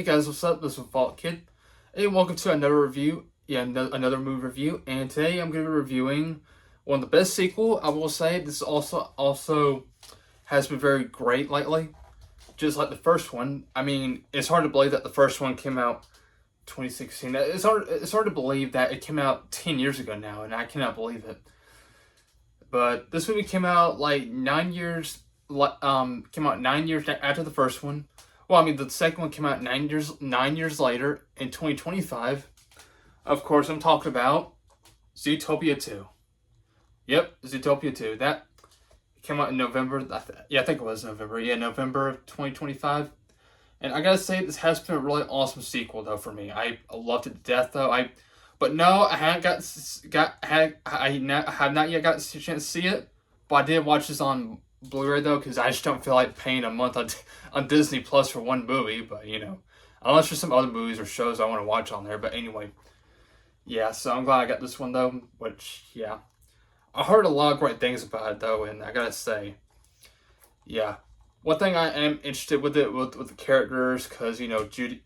guys, what's up? This is Vault Kid. Hey, welcome to another review. Yeah, another movie review. And today I'm going to be reviewing one of the best sequel. I will say this also has been very great lately, just like the first one. I mean, it's hard to believe that the first one came out 2016. It's hard to believe that it came out 10 years ago now, and I cannot believe it. But this movie came out like 9 years. Came out 9 years after the first one. Well, I mean, the second one came out 9 years later in 2025. Of course, I'm talking about Zootopia 2. Yep, Zootopia 2. That came out in November. I think it was November. Yeah, November of 2025. And I gotta say, this has been a really awesome sequel, though, for me. I loved it to death, though. But no, I have not yet got a chance to see it. But I did watch this on Blu-ray though, because I just don't feel like paying a month on Disney Plus for one movie. But unless there's some other movies or shows I want to watch on there. But anyway, yeah. So I'm glad I got this one though. Which I heard a lot of great things about it though, and I gotta say, yeah. One thing I am interested with it with the characters, because Judy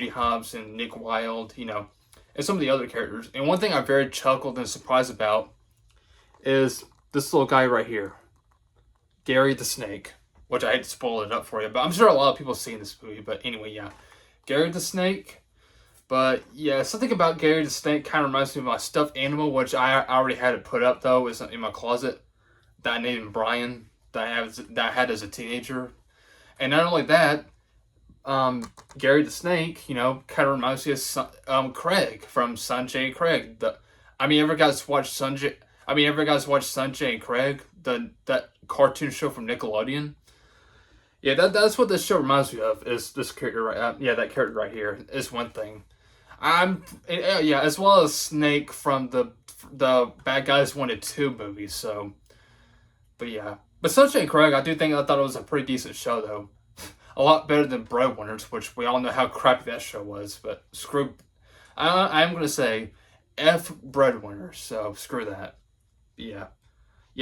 Hobbs and Nick Wilde, and some of the other characters. And one thing I'm very chuckled and surprised about is this little guy right here. Gary the Snake, which I hate to spoil it up for you, but I'm sure a lot of people have seen this movie. But anyway, yeah, Gary the Snake. But yeah, something about Gary the Snake kind of reminds me of my stuffed animal, which I already had it put up though, is in my closet, that I named Brian, that I had as a teenager. And not only that, Gary the Snake, kind of reminds me of Craig from Sanjay and Craig. Ever guys watch Sanjay and Craig, that cartoon show from Nickelodeon? Yeah, that's what this show reminds me of. Is this character right? That character right here is one thing. As well as Snake from the Bad Guys 1 and 2 movies. So, but Sanjay and Craig, I thought it was a pretty decent show though. A lot better than Breadwinners, which we all know how crappy that show was. But I'm gonna say F Breadwinners. So screw that. Yeah,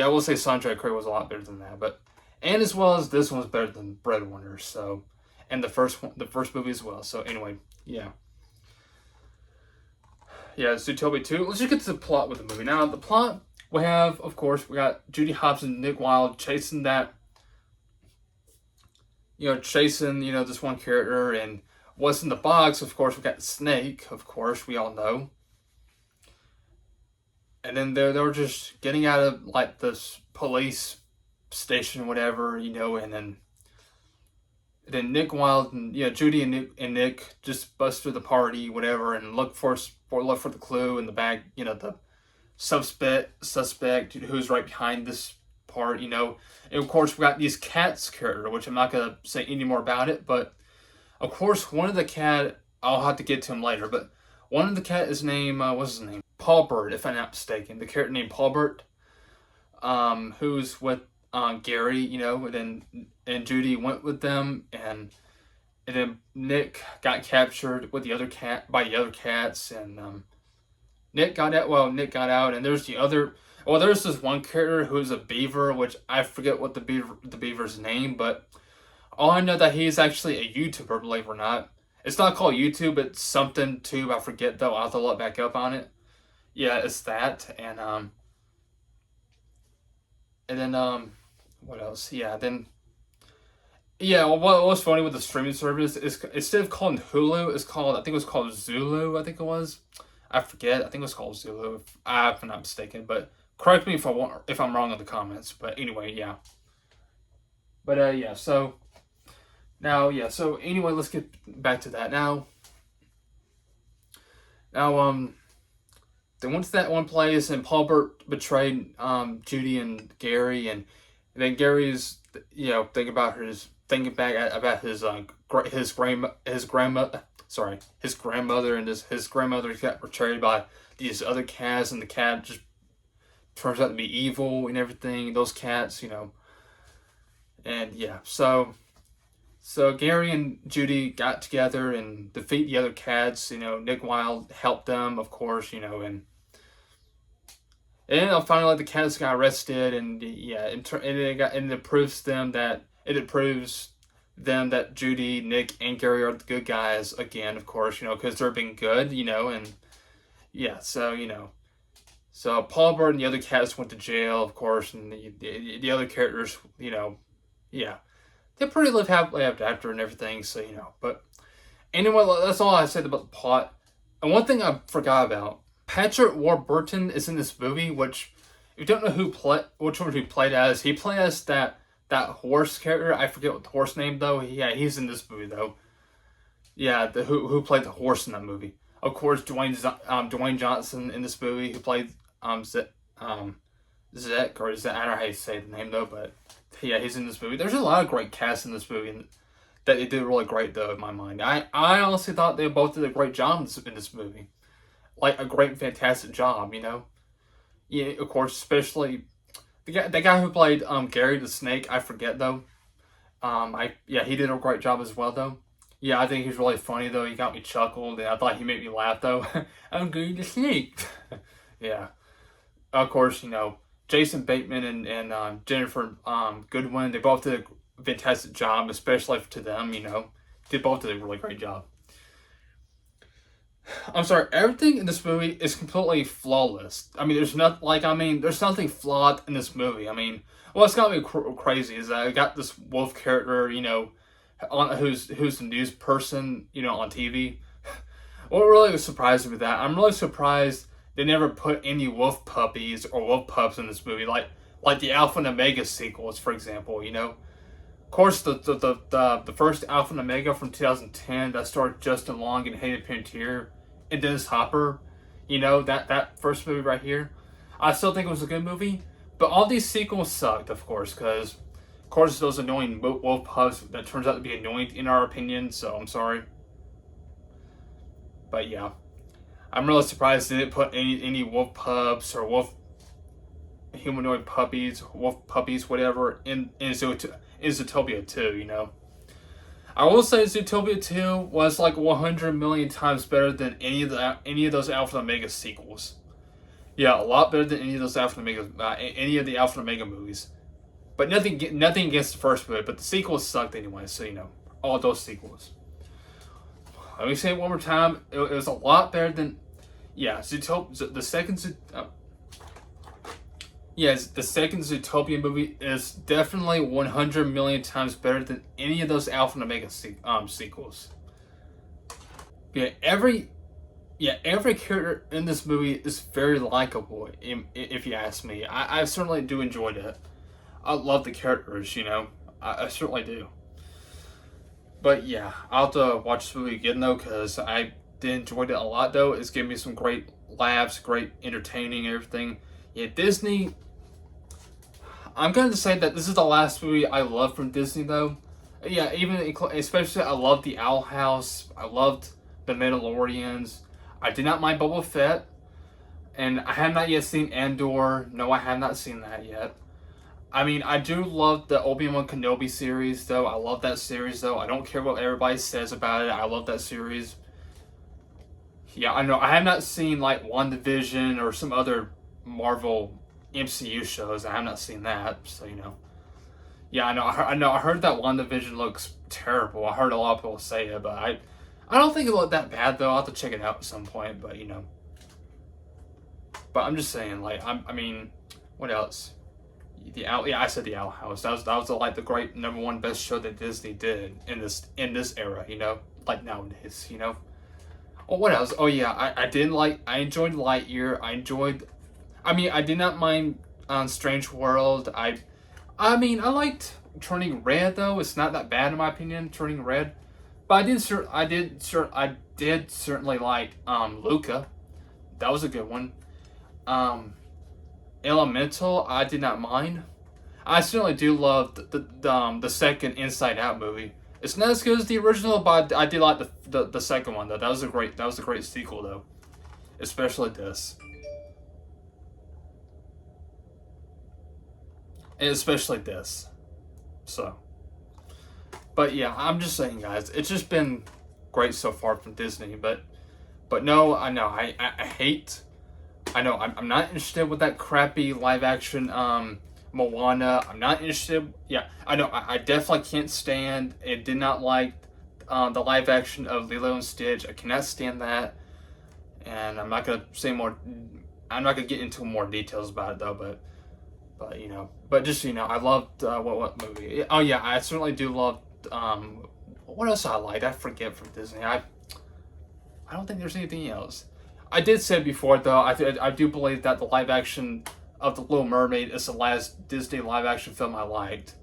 I will say Sanjay Craig was a lot better than that, and as well as this one was better than Breadwinners. So, and the first movie as well. So anyway, yeah, Zootopia 2. Let's just get to the plot with the movie. Now, the plot, we got Judy Hobbs and Nick Wilde chasing this one character, and what's in the box. Of course, we got the snake. Of course, we all know. And then they were just getting out of like this police station or whatever, and then Nick Wilde and Judy and Nick just bust through the party, whatever, and look for the clue in the bag, the suspect who's right behind this part, And of course we got these cats character, which I'm not gonna say any more about it, but of course one of the cat, I'll have to get to him later, but one of the cat is named what's his name? Paul Bert, if I'm not mistaken. The character named Paul Bert, who's with Gary, and Judy went with them, and then Nick got captured with the other cats, and Nick got out, and there's there's this one character who's a beaver, which I forget what the beaver's name, but all I know that he's actually a YouTuber, believe it or not. It's not called YouTube, it's something tube, I forget though, I'll have to look back up on it. Yeah, it's that, and then what else? What was funny with the streaming service is instead of calling Hulu, I think it was called Zulu. I think it was. I forget. I think it was called Zulu, if I'm not mistaken. But correct me if I'm wrong in the comments. But anyway, yeah. But So now, So anyway, let's get back to that now. They went to that one place, and Paul Bert betrayed Judy and Gary, and then Gary's thinking back about his grandmother, and his grandmother got betrayed by these other cats, and the cat just turns out to be evil and everything. Those cats, and So Gary and Judy got together and defeat the other cats. Nick Wilde helped them, of course. And finally the cats got arrested, and it proves them that Judy, Nick, and Gary are the good guys again, of course, because they're being good, and yeah, so so Paul Bird and the other cats went to jail, of course, and the other characters, yeah, they pretty live happily ever after and everything. So but anyway, that's all I said about the plot. And one thing I forgot about: Patrick Warburton is in this movie, which if you don't know which one he played as, he played as that horse character. I forget what the horse name though. Yeah, he's in this movie though. Yeah, who played the horse in that movie? Of course, Dwayne Johnson in this movie, who played Zek, or is that, I don't know how you say the name though, but yeah, he's in this movie. There's a lot of great casts in this movie, and that they did really great though in my mind. I honestly thought they both did a great job in this movie, like a great, fantastic job. Yeah, of course, especially the guy who played Gary the Snake. I forget though. He did a great job as well though. Yeah, I think he's really funny though. He got me chuckled, and I thought he made me laugh though. I'm Gary the Snake. Yeah, of course, Jason Bateman and Jennifer Goodwin. They both did a fantastic job, especially to them. They both did a really great job. I'm sorry, everything in this movie is completely flawless. I mean, there's nothing flawed in this movie. I mean, what's got me crazy is that I got this wolf character, who's the news person, on TV. What really surprised me with that, I'm really surprised they never put any wolf puppies or wolf pups in this movie, like the Alpha and Omega sequels, for example. Of course, the first Alpha and Omega from 2010 that starred Justin Long and Hayden Panettiere and Dennis Hopper. That first movie right here. I still think it was a good movie, but all these sequels sucked, of course, because of course those annoying wolf pups that turns out to be annoying in our opinion. So I'm sorry, but yeah, I'm really surprised they didn't put any wolf pups or wolf humanoid puppies, wolf puppies, whatever, in Zootopia 2, I will say Zootopia 2 was like 100 million times better than any of those Alpha and Omega sequels. Yeah, a lot better than any of those any of the Alpha and Omega movies. But nothing against the first movie, but the sequels sucked anyway, so all those sequels. Let me say it one more time. It was a lot better than, Zootopia, the second Zootopia movie is definitely 100 million times better than any of those Alpha and Omega sequels. Every character in this movie is very likable, if you ask me. I certainly do enjoy it. I love the characters, I certainly do. But yeah, I'll have to watch this movie again though, because I did enjoy it a lot though. It's given me some great laughs, great entertaining, everything. Yeah, Disney. I'm going to say that this is the last movie I love from Disney, though. Yeah, especially I loved The Owl House. I loved The Mandalorians. I did not mind Boba Fett. And I have not yet seen Andor. No, I have not seen that yet. I mean, I do love the Obi-Wan Kenobi series, though. I love that series, though. I don't care what everybody says about it. I love that series. Yeah, I know. I have not seen, like, WandaVision or some other Marvel MCU shows. I have not seen that, so Yeah, I know. I heard that WandaVision looks terrible. I heard a lot of people say it, but I don't think it looked that bad though. I'll have to check it out at some point. But But I'm just saying, like, I mean, what else? I said the Owl House. That was like the great #1 best show that Disney did in this era. Like nowadays. Oh, what else? Oh yeah, I enjoyed Lightyear. I did not mind Strange World. I liked Turning Red though. It's not that bad in my opinion, Turning Red. But I did certainly like Luca. That was a good one. Elemental, I did not mind. I certainly do love the second Inside Out movie. It's not as good as the original, but I did like the second one though. That was a great sequel though, especially this. And especially this. So, but yeah, I'm just saying, guys, it's just been great so far from Disney. But no, I know I hate. I know I'm not interested with that crappy live action Moana, I'm not interested. Yeah, I know. I definitely can't stand and did not like the live action of Lilo and Stitch. I cannot stand that, and I'm not gonna say more. I'm not gonna get into more details about it though, but but just I loved what movie? Oh yeah, I certainly do love. What else I liked? I forget from Disney. I don't think there's anything else. I did say before though. I do believe that the live action of the Little Mermaid is the last Disney live action film I liked.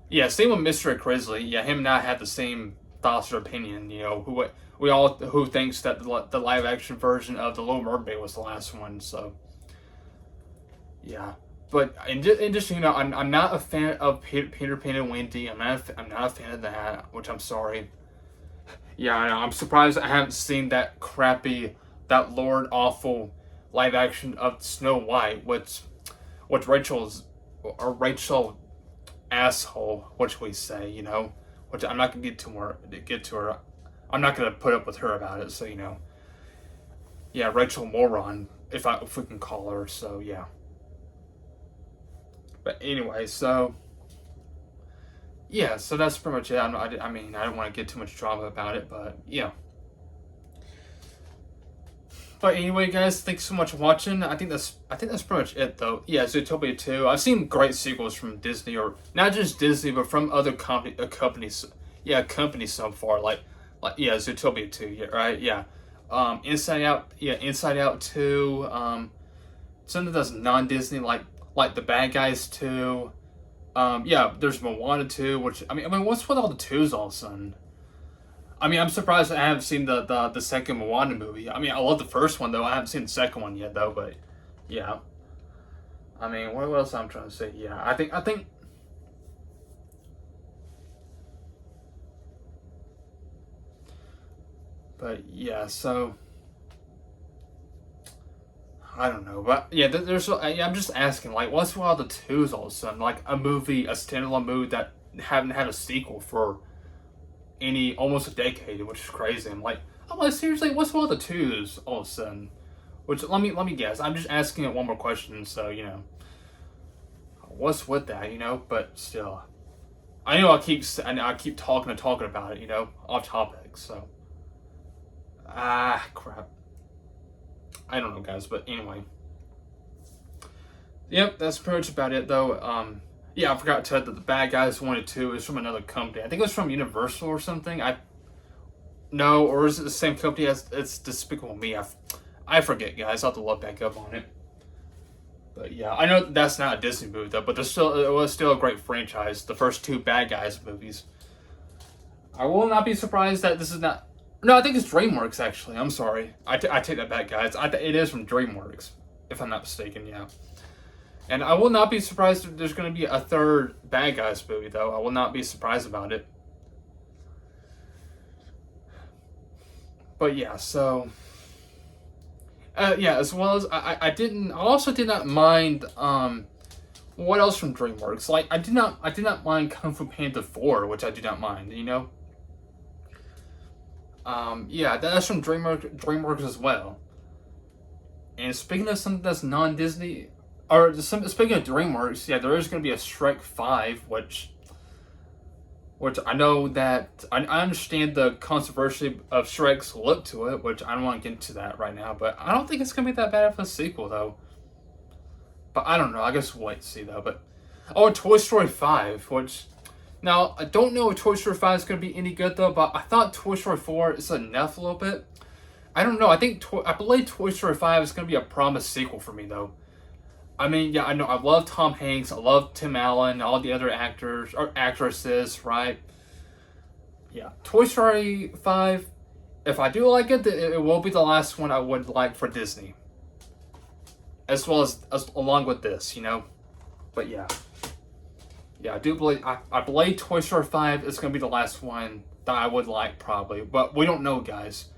Yeah, same with Mr. Grizzly. Yeah, him and I had the same thoughts or opinion. Who thinks that the live action version of the Little Mermaid was the last one. So yeah, but and just I'm not a fan of Peter Pan and Wendy. I'm not a fan of that, which I'm sorry. Yeah, I know. I'm surprised I haven't seen that crappy, that Lord awful live action of Snow White, which Rachel asshole, what should we say, which I'm not gonna get to her. I'm not gonna put up with her about it. So yeah, Rachel moron, if we can call her. So yeah. But anyway, so yeah, so that's pretty much it. I mean, I don't want to get too much drama about it, but yeah. But anyway, guys, thanks so much for watching. I think that's pretty much it, though. Yeah, Zootopia 2. I've seen great sequels from Disney, or not just Disney, but from other companies. Yeah, companies so far, like yeah, Zootopia 2. Yeah, right. Yeah, Inside Out. Yeah, Inside Out 2. Something that's non-Disney, like The Bad Guys 2. Yeah, there's Moana 2, which I mean, what's with all the twos all of a sudden? I mean, I'm surprised I haven't seen the second Moana movie. I mean, I love the first one though. I haven't seen the second one yet though, but yeah. I mean, what else I'm trying to say? Yeah, I think. But yeah, so I don't know, but yeah, I'm just asking, like, what's with all the twos all of a sudden? Like a standalone movie that haven't had a sequel for almost a decade, which is crazy. I'm like, seriously, what's with all the twos all of a sudden? Which let me guess. I'm just asking it one more question, so what's with that? But still, I know I keep talking about it, off topic. So crap. I don't know, guys, but anyway. Yep, that's pretty much about it, though. Yeah, I forgot to tell you that The Bad Guys 1 and 2 is from another company. I think it was from Universal or something. No, or is it the same company as it's Despicable Me? I forget, guys. I'll have to look back up on it. But yeah, I know that's not a Disney movie though. But it was still a great franchise. The first two Bad Guys movies. I will not be surprised that this is not. No, I think it's DreamWorks actually. I'm sorry. I take that back, guys. It is from DreamWorks, if I'm not mistaken. Yeah. And I will not be surprised if there's going to be a third Bad Guys movie, though. I will not be surprised about it. But yeah, so yeah, as well as I also did not mind what else from DreamWorks. Like I did not mind Kung Fu Panda 4, which I do not mind. Yeah, that's from DreamWorks as well. And speaking of something that's non-Disney. Speaking of DreamWorks, yeah, there is going to be a Shrek 5, which I know that I understand the controversy of Shrek's look to it, which I don't want to get into that right now, but I don't think it's going to be that bad of a sequel, though. But I don't know, I guess we'll wait and see, though. But Toy Story 5, which now I don't know if Toy Story 5 is going to be any good, though, but I thought Toy Story 4 is enough a little bit. I don't know, I believe Toy Story 5 is going to be a promised sequel for me, though. I mean, yeah, I know. I love Tom Hanks. I love Tim Allen. All the other actors or actresses, right? Yeah, Toy Story 5. If I do like it, it will be the last one I would like for Disney, as well as along with this, But yeah, I do believe I believe Toy Story 5 is going to be the last one that I would like probably, but we don't know, guys.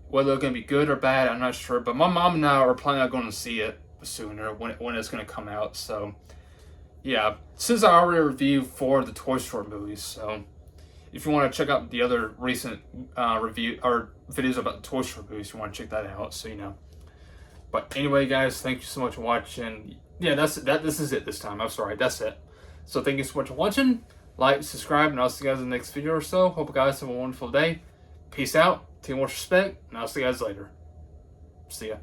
Whether it's going to be good or bad, I'm not sure. But my mom and I are planning on going to see it sooner when it's going to come out. So yeah, since I already reviewed 4 of the Toy Story movies, so if you want to check out the other recent review or videos about the Toy Story movies, you want to check that out. So But anyway, guys, thank you so much for watching. Yeah, that's that. This is it this time. I'm sorry. That's it. So thank you so much for watching. Like, subscribe, and I'll see you guys in the next video or so. Hope you guys have a wonderful day. Peace out. Take much respect, and I'll see you guys later. See ya.